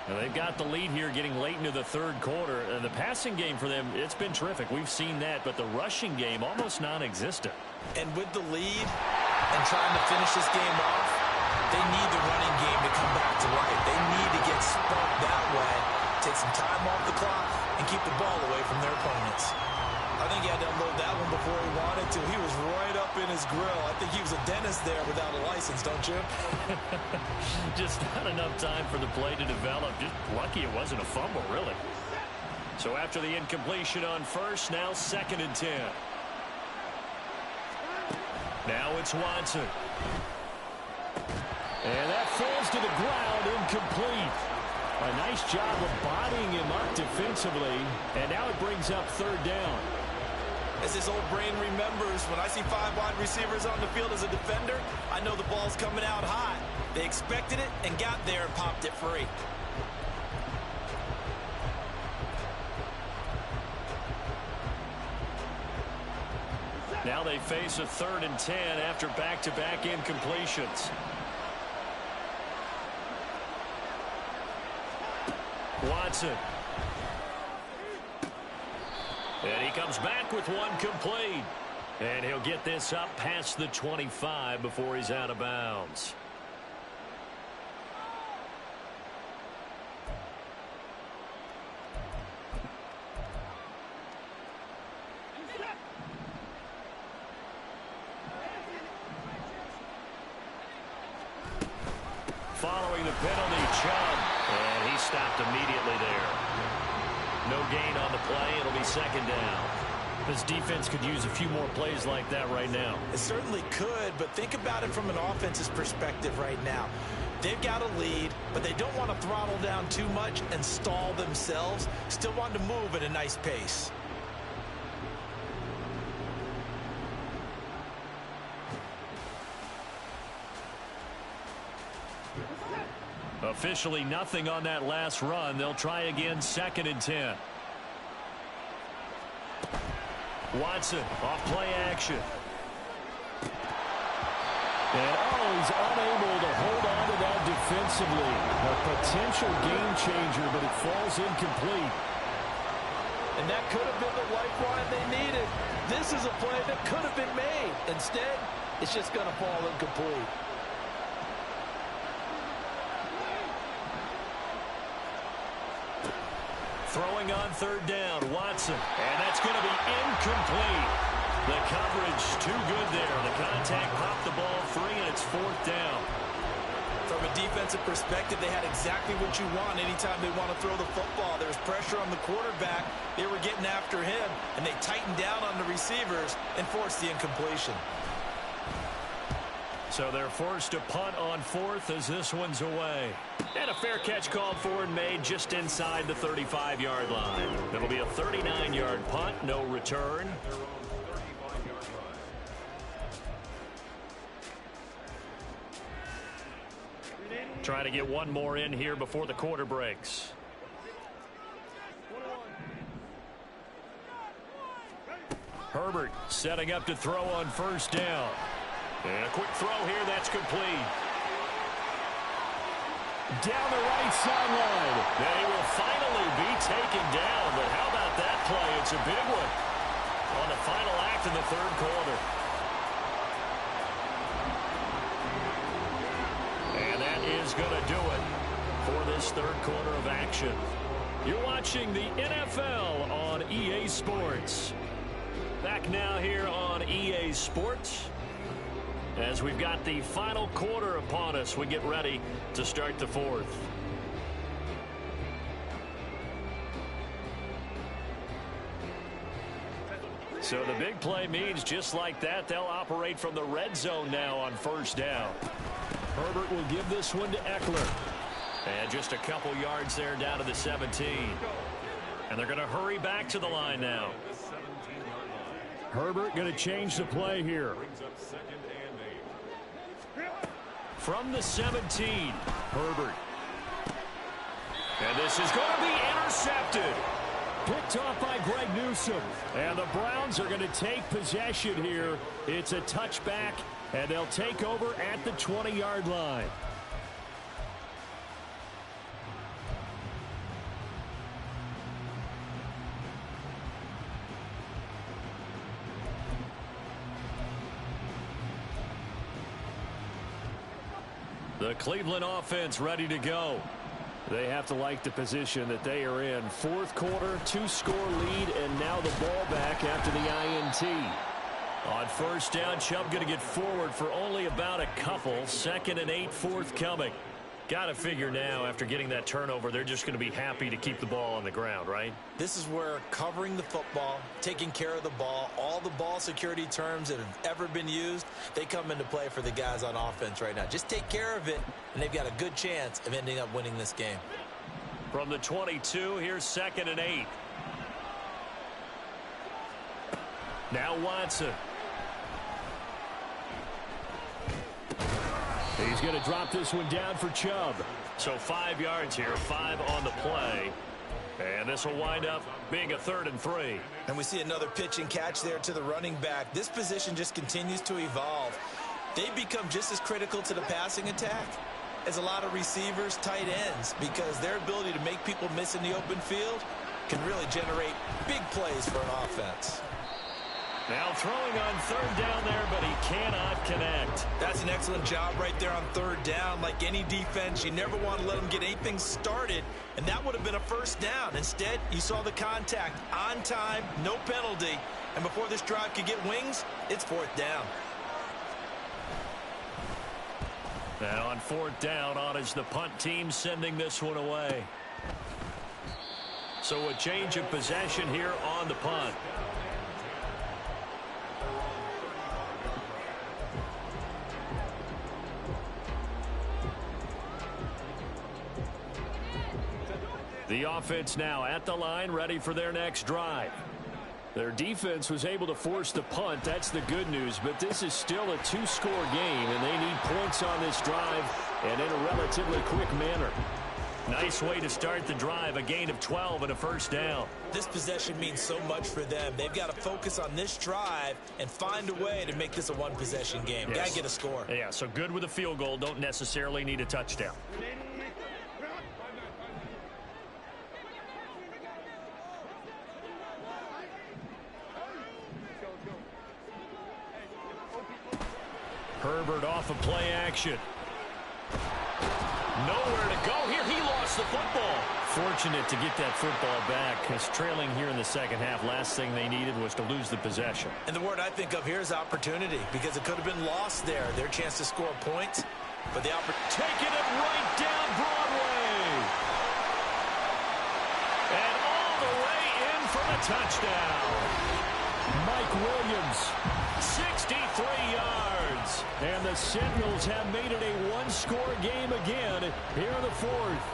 [SPEAKER 1] And they've got the lead here getting late into the third quarter. And the passing game for them, it's been terrific. We've seen that, but the rushing game almost non-existent.
[SPEAKER 4] And with the lead and trying to finish this game off, they need the running game to come back to life. They need to get sparked that way, take some time off the clock, and keep the ball away from their opponents. I think he had to unload that one before he wanted to. He was right up in his grill. I think he was a dentist there without a license, don't you?
[SPEAKER 1] Just not enough time for the play to develop. Just lucky it wasn't a fumble, really. So after the incompletion on first, now 2nd and 10. Now it's Watson. And that falls to the ground, incomplete. A nice job of bodying him up defensively. And now it brings up third down.
[SPEAKER 4] As his old brain remembers, when I see 5 wide receivers on the field as a defender, I know the ball's coming out hot. They expected it and got there and popped it free.
[SPEAKER 1] Now they face a 3rd and 10 after back-to-back incompletions. Watson. And he comes back with one complete. And he'll get this up past the 25 before he's out of bounds. Following the penalty, Chubb. And he stopped immediately there. No gain on the play. It'll be 2nd down. This defense could use a few more plays like that right now.
[SPEAKER 4] It certainly could, but think about it from an offense's perspective right now. They've got a lead, but they don't want to throttle down too much and stall themselves. Still want to move at a nice pace.
[SPEAKER 1] Officially nothing on that last run. They'll try again, 2nd and 10. Watson off play action. And he's unable to hold on to that defensively. A potential game changer, but it falls incomplete.
[SPEAKER 3] And that could have been the lifeline they needed. This is a play that could have been made. Instead, it's just going to fall incomplete.
[SPEAKER 1] Throwing on third down, Watson. And that's going to be incomplete. The coverage too good there. The contact popped the ball free, and it's fourth down.
[SPEAKER 4] From a defensive perspective, they had exactly what you want anytime they want to throw the football. There was pressure on the quarterback. They were getting after him, and they tightened down on the receivers and forced the incompletion.
[SPEAKER 1] So they're forced to punt on fourth as this one's away. And a fair catch called for and made just inside the 35-yard line. It'll be a 39-yard punt, no return. Trying to get one more in here before the quarter breaks. Herbert setting up to throw on first down. And a quick throw here, that's complete. Down the right sideline. They will finally be taken down, but how about that play? It's a big one on the final act in the third quarter. And that is going to do it for this third quarter of action. You're watching the NFL on EA Sports. Back now here on EA Sports. As we've got the final quarter upon us, we get ready to start the fourth. So the big play means just like that, they'll operate from the red zone now on first down. Herbert will give this one to Eckler. And just a couple yards there down to the 17. And they're going to hurry back to the line now. Herbert going to change the play here. From the 17, Herbert. And this is going to be intercepted. Picked off by Greg Newsome. And the Browns are going to take possession here. It's a touchback, and they'll take over at the 20-yard line. The Cleveland offense ready to go. They have to like the position that they are in. Fourth quarter, 2-score lead, and now the ball back after the INT. On first down, Chubb going to get forward for only about a couple. 2nd and 8 forthcoming. Got to figure now, after getting that turnover, they're just going to be happy to keep the ball on the ground, right?
[SPEAKER 4] This is where covering the football, taking care of the ball, all the ball security terms that have ever been used, they come into play for the guys on offense right now. Just take care of it, and they've got a good chance of ending up winning this game.
[SPEAKER 1] From the 22, here's 2nd and 8. Now Watson. He's going to drop this one down for Chubb. So 5 yards here, 5 on the play. And this will wind up being a 3rd and 3.
[SPEAKER 4] And we see another pitch and catch there to the running back. This position just continues to evolve. They become just as critical to the passing attack as a lot of receivers, tight ends, because their ability to make people miss in the open field can really generate big plays for an offense.
[SPEAKER 1] Now throwing on third down there, but he cannot connect.
[SPEAKER 4] That's an excellent job right there on third down. Like any defense, you never want to let them get anything started, and that would have been a first down. Instead, you saw the contact on time, no penalty, and before this drive could get wings, it's fourth down.
[SPEAKER 1] And on fourth down, on is the punt team sending this one away. So a change of possession here on the punt. The offense now at the line, ready for their next drive. Their defense was able to force the punt. That's the good news, but this is still a 2-score game, and they need points on this drive and in a relatively quick manner. Nice way to start the drive, a gain of 12 and a first down.
[SPEAKER 4] This possession means so much for them. They've got to focus on this drive and find a way to make this a one-possession game.
[SPEAKER 1] Yes.
[SPEAKER 4] Got to get a score.
[SPEAKER 1] Yeah, so good with a field goal. Don't necessarily need a touchdown. Herbert off of play action. Nowhere to go here. He lost the football. fortunate to get that football back, because trailing here in the second half, last thing they needed was to lose the possession.
[SPEAKER 4] And the word I think of here is opportunity, because it could have been lost there. Their chance to score points, but the opportunity.
[SPEAKER 1] Taking it right down Broadway. And all the way in for the touchdown. Mike Williams, 63 yards. And the Sentinels have made it a one-score game again here in the fourth.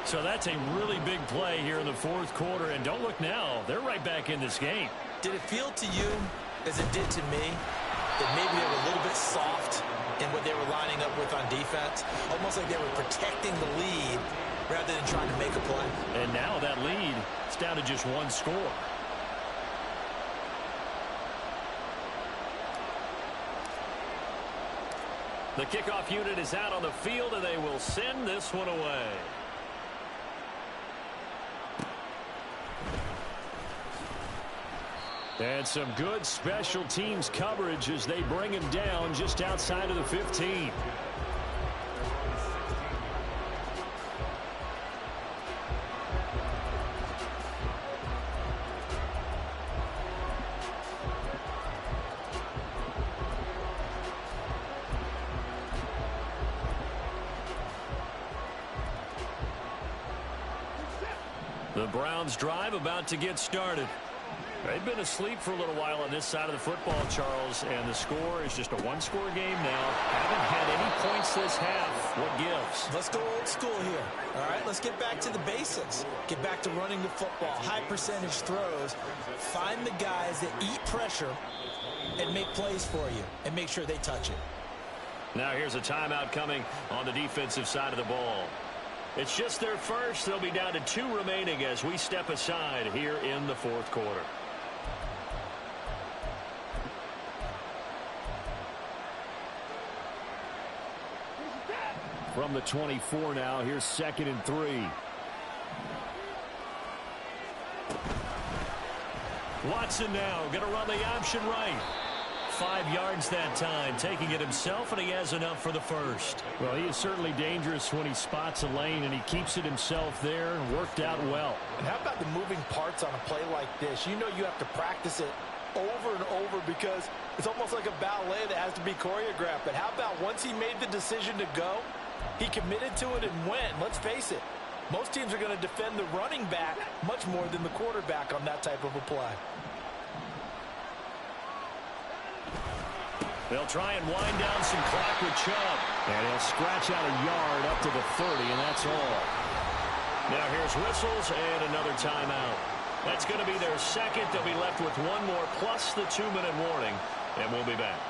[SPEAKER 1] So that's a really big play here in the fourth quarter. And don't look now, they're right back in this game.
[SPEAKER 4] Did it feel to you, as it did to me, that maybe they were a little bit soft in what they were lining up with on defense? Almost like they were protecting the lead rather than trying to make a play.
[SPEAKER 1] And now that lead, it's down to just one score. The kickoff unit is out on the field, and they will send this one away. And some good special teams coverage as they bring him down just outside of the 15. The Browns drive about to get started. They've been asleep for a little while on this side of the football, Charles, and the score is just a one-score game now. Haven't had any points this half. What gives?
[SPEAKER 4] Let's go old school here. All right, let's get back to the basics. Get back to running the football, high percentage throws. Find the guys that eat pressure and make plays for you and make sure they touch it.
[SPEAKER 1] Now here's a timeout coming on the defensive side of the ball. It's just their first. They'll be down to 2 remaining as we step aside here in the fourth quarter. From the 24 now, here's 2nd and 3. Watson now going to run the option right. 5 yards that time, taking it himself, and he has enough for the first. Well, he is certainly dangerous when he spots a lane, and he keeps it himself there and worked out well.
[SPEAKER 3] And how about the moving parts on a play like this? You know you have to practice it over and over because it's almost like a ballet that has to be choreographed. But how about once he made the decision to go, he committed to it and went. Let's face it, most teams are going to defend the running back much more than the quarterback on that type of a play.
[SPEAKER 1] They'll try and wind down some clock with Chubb. And he'll scratch out a yard up to the 30, and that's all. Now here's whistles and another timeout. That's going to be their second. They'll be left with one more plus the 2-minute warning, and we'll be back.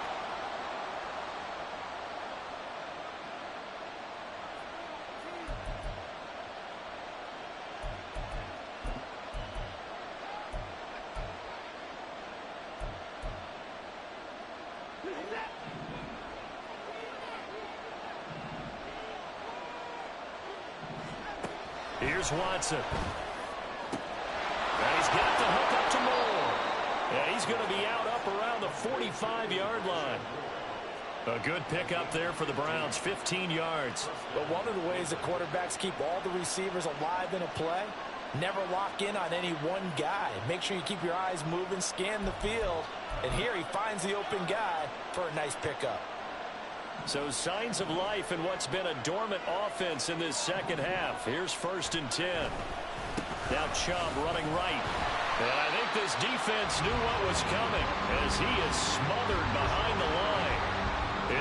[SPEAKER 1] Here's Watson. And he's got the hook up to Moore. And he's going to be out up around the 45-yard line. A good pickup there for the Browns, 15 yards.
[SPEAKER 3] But one of the ways the quarterbacks keep all the receivers alive in a play, never lock in on any one guy. Make sure you keep your eyes moving, scan the field. And here he finds the open guy for a nice pickup.
[SPEAKER 1] So signs of life in what's been a dormant offense in this second half. Here's 1st and 10. Now Chubb running right. And I think this defense knew what was coming as he is smothered behind the line.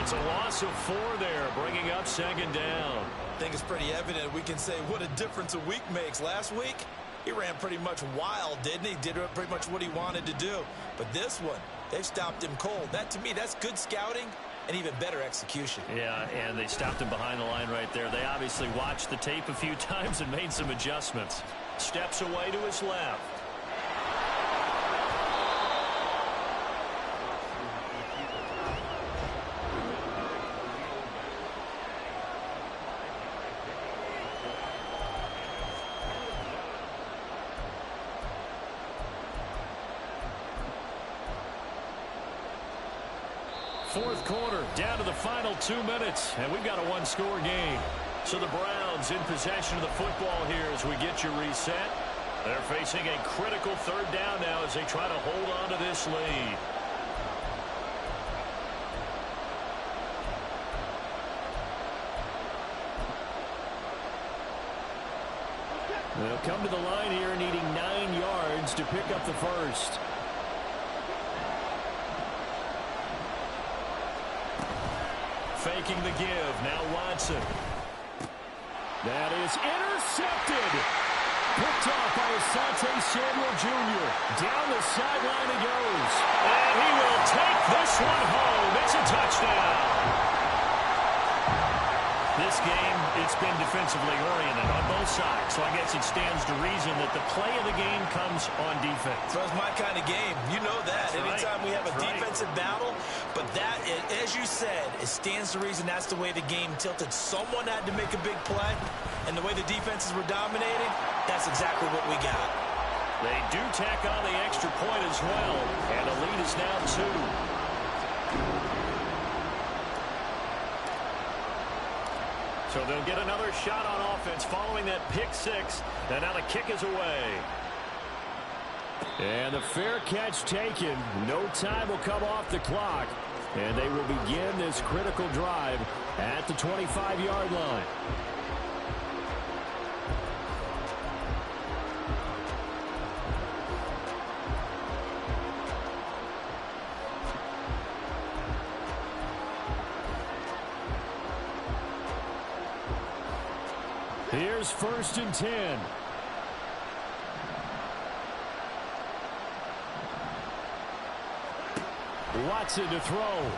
[SPEAKER 1] It's a loss of 4 there, bringing up 2nd down.
[SPEAKER 4] I think it's pretty evident. We can say what a difference a week makes. Last week, he ran pretty much wild, didn't he? Did pretty much what he wanted to do. But this one, they've stopped him cold. That, to me, that's good scouting. And even better execution.
[SPEAKER 1] Yeah, and they stopped him behind the line right there. They obviously watched the tape a few times and made some adjustments. Steps away to his left. Fourth quarter, down to the final 2 minutes, and we've got a one-score game.
[SPEAKER 2] So the Browns in possession of the football here as we get you reset. They're facing a critical third down now as they try to hold on to this lead.
[SPEAKER 1] They'll come to the line here needing 9 yards to pick up the first.
[SPEAKER 2] Faking the give. Now Watson.
[SPEAKER 1] That is intercepted. Picked off by Asante Samuel Jr. Down the sideline he goes.
[SPEAKER 2] And he will take this one home. It's a touchdown. This game, it's been defensively oriented on both sides, so I guess it stands to reason that the play of the game comes on defense.
[SPEAKER 4] So it's my kind of game. You know that.
[SPEAKER 2] That's
[SPEAKER 4] Anytime
[SPEAKER 2] right.
[SPEAKER 4] we have a
[SPEAKER 2] That's right.
[SPEAKER 4] defensive battle, but that, as you said, it stands to reason that's the way the game tilted. Someone had to make a big play, and the way the defenses were dominating, that's exactly what we got.
[SPEAKER 2] They do tack on the extra point as well, and the lead is now 2. So they'll get another shot on offense following that pick six. And now the kick is away.
[SPEAKER 1] And the fair catch taken. No time will come off the clock. And they will begin this critical drive at the 25-yard line. Here's 1st and 10. Watson to throw.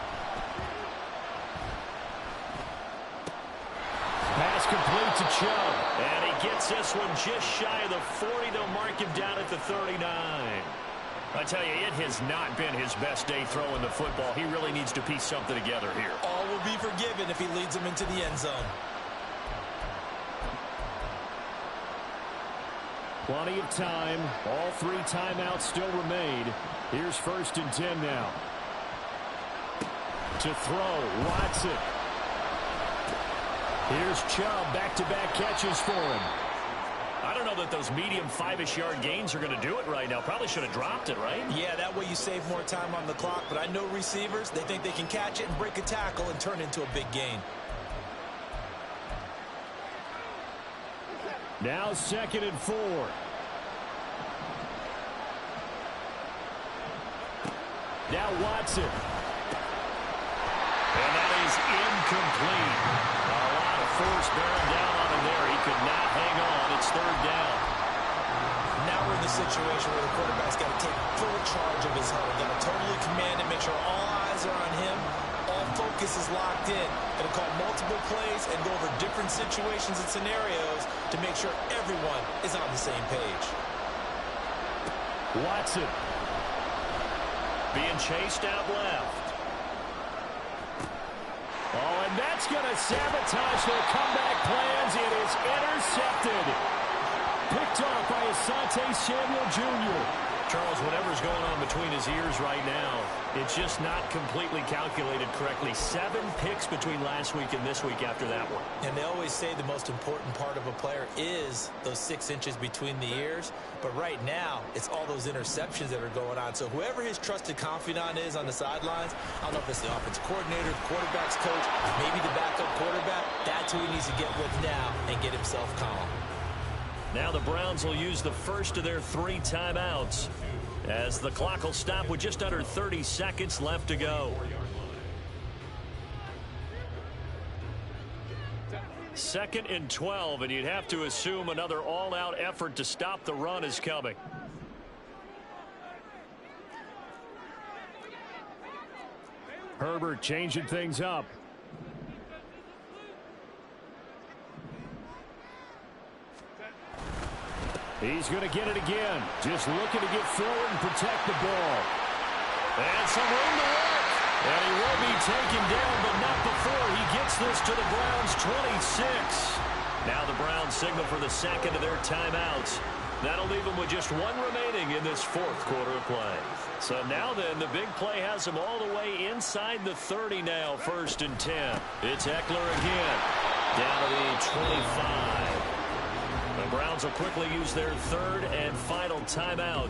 [SPEAKER 1] Pass complete to Chubb.
[SPEAKER 2] And he gets this one just shy of the 40. They'll mark him down at the 39. I tell you, it has not been his best day throwing the football. He really needs to piece something together here.
[SPEAKER 4] All will be forgiven if he leads them into the end zone.
[SPEAKER 1] Plenty of time. All 3 timeouts still remain. Here's 1st and 10 now. To throw, Watson. Here's Chubb, back-to-back catches for him.
[SPEAKER 2] I don't know that those medium 5-ish yard gains are going to do it right now. Probably should have dropped it, right?
[SPEAKER 4] Yeah, that way you save more time on the clock, but I know receivers, they think they can catch it and break a tackle and turn it into a big gain.
[SPEAKER 1] Now 2nd and 4. Now Watson.
[SPEAKER 2] And that is incomplete. A lot of force bearing down on him there. He could not hang on. It's 3rd down.
[SPEAKER 4] Now we're in the situation where the quarterback's got to take full charge of his huddle. Got to totally command it, make sure all eyes are on him. All focus is locked in. Got to call multiple plays and go over different situations and scenarios to make sure everyone is on the same page.
[SPEAKER 1] Watson.
[SPEAKER 2] Being chased out left.
[SPEAKER 1] Oh, and that's going to sabotage their comeback plans. It is intercepted. Picked off by Asante Samuel Jr.
[SPEAKER 2] Charles, whatever's going on between his ears right now, it's just not completely calculated correctly. 7 picks between last week and this week after that one.
[SPEAKER 4] And they always say the most important part of a player is those 6 inches between the ears. But right now, it's all those interceptions that are going on. So whoever his trusted confidant is on the sidelines, I don't know if it's the offensive coordinator, the quarterback's coach, maybe the backup quarterback, that's who he needs to get with now and get himself calm.
[SPEAKER 2] Now the Browns will use the first of their 3 timeouts as the clock will stop with just under 30 seconds left to go. 2nd and 12, and you'd have to assume another all-out effort to stop the run is coming.
[SPEAKER 1] Herbert changing things up. He's going to get it again. Just looking to get forward and protect the ball.
[SPEAKER 2] And some room to work. And he will be taken down, but not before he gets this to the Browns' 26. Now the Browns signal for the 2nd of their timeouts. That'll leave them with just 1 remaining in this 4th quarter of play. So now then, the big play has them all the way inside the 30 now, 1st and 10. It's Eckler again. Down to the 25. The Browns will quickly use their third and final timeout.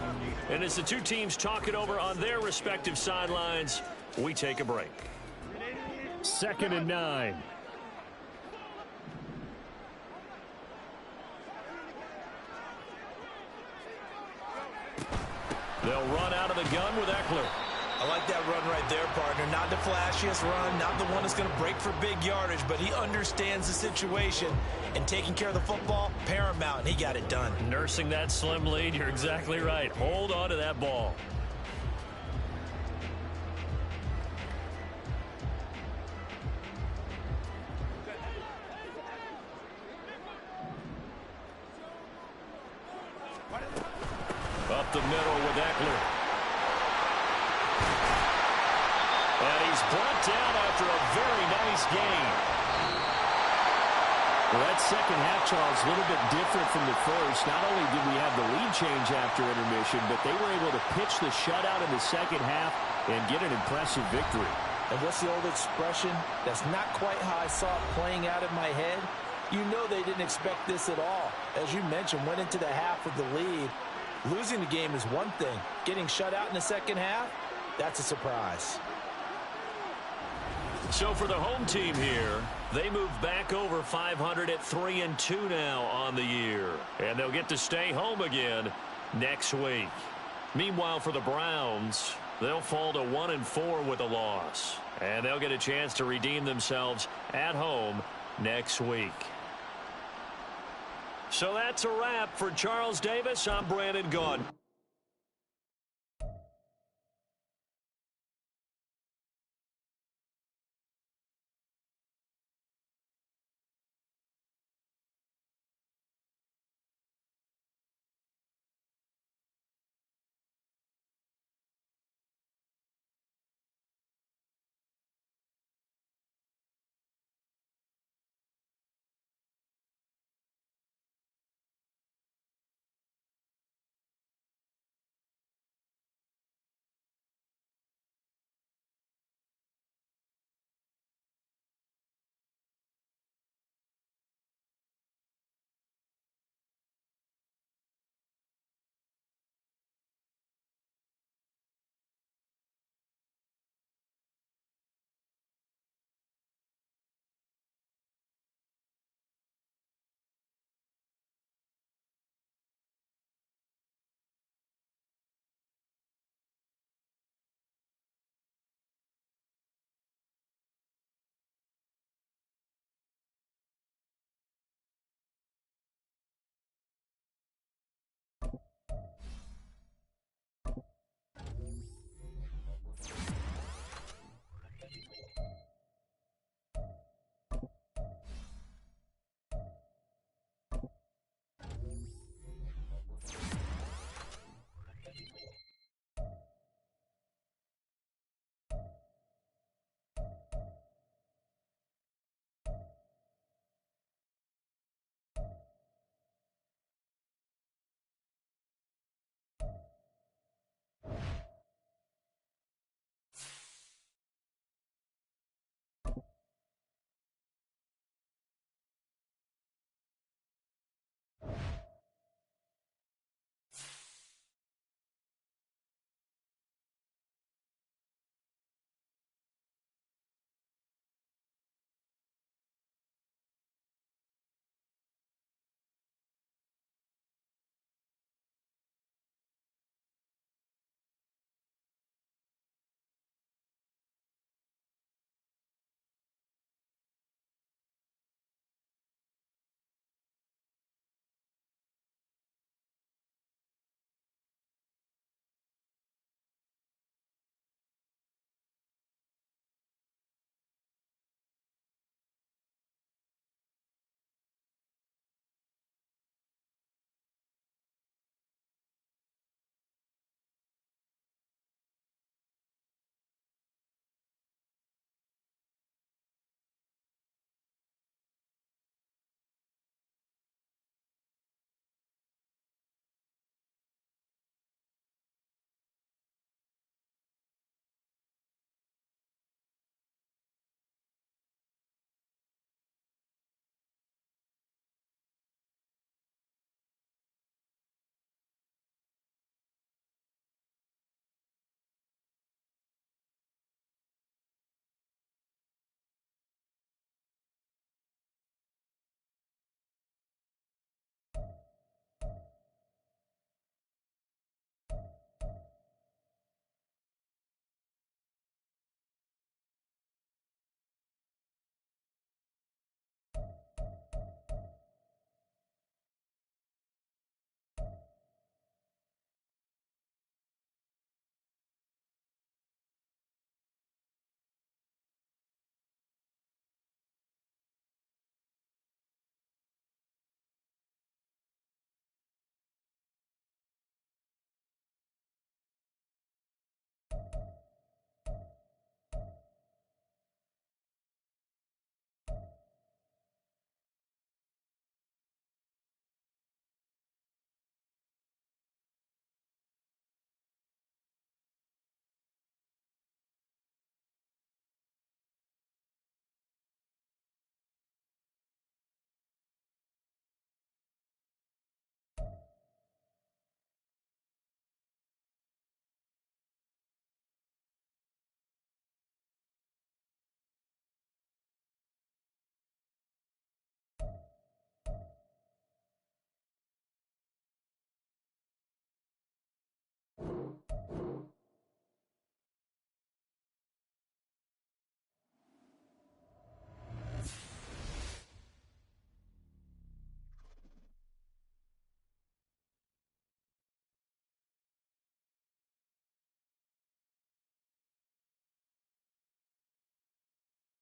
[SPEAKER 2] And as the two teams talk it over on their respective sidelines, we take a break.
[SPEAKER 1] 2nd and 9.
[SPEAKER 2] They'll run out of the gun with Eckler.
[SPEAKER 4] I like that run right there, partner. Not the flashiest run, not the one that's going to break for big yardage, but he understands the situation, and taking care of the football, paramount, and he got it done.
[SPEAKER 2] Nursing that slim lead, you're exactly right. Hold on to that ball. Up the middle with Eckler. And he's brought down after a very nice gain.
[SPEAKER 1] Well, that second half, Charles, a little bit different from the first. Not only did we have the lead change after intermission, but they were able to pitch the shutout in the second half and get an impressive victory.
[SPEAKER 3] And what's the old expression? That's not quite how I saw it playing out in my head. You know they didn't expect this at all. As you mentioned, went into the half with the lead. Losing the game is one thing. Getting shut out in the second half, that's a surprise.
[SPEAKER 2] So for the home team here, they move back over 500 at 3-2 now on the year. And they'll get to stay home again next week. Meanwhile, for the Browns, they'll fall to 1-4 with a loss. And they'll get a chance to redeem themselves at home next week. So that's a wrap. For Charles Davis, I'm Brandon Gaudin.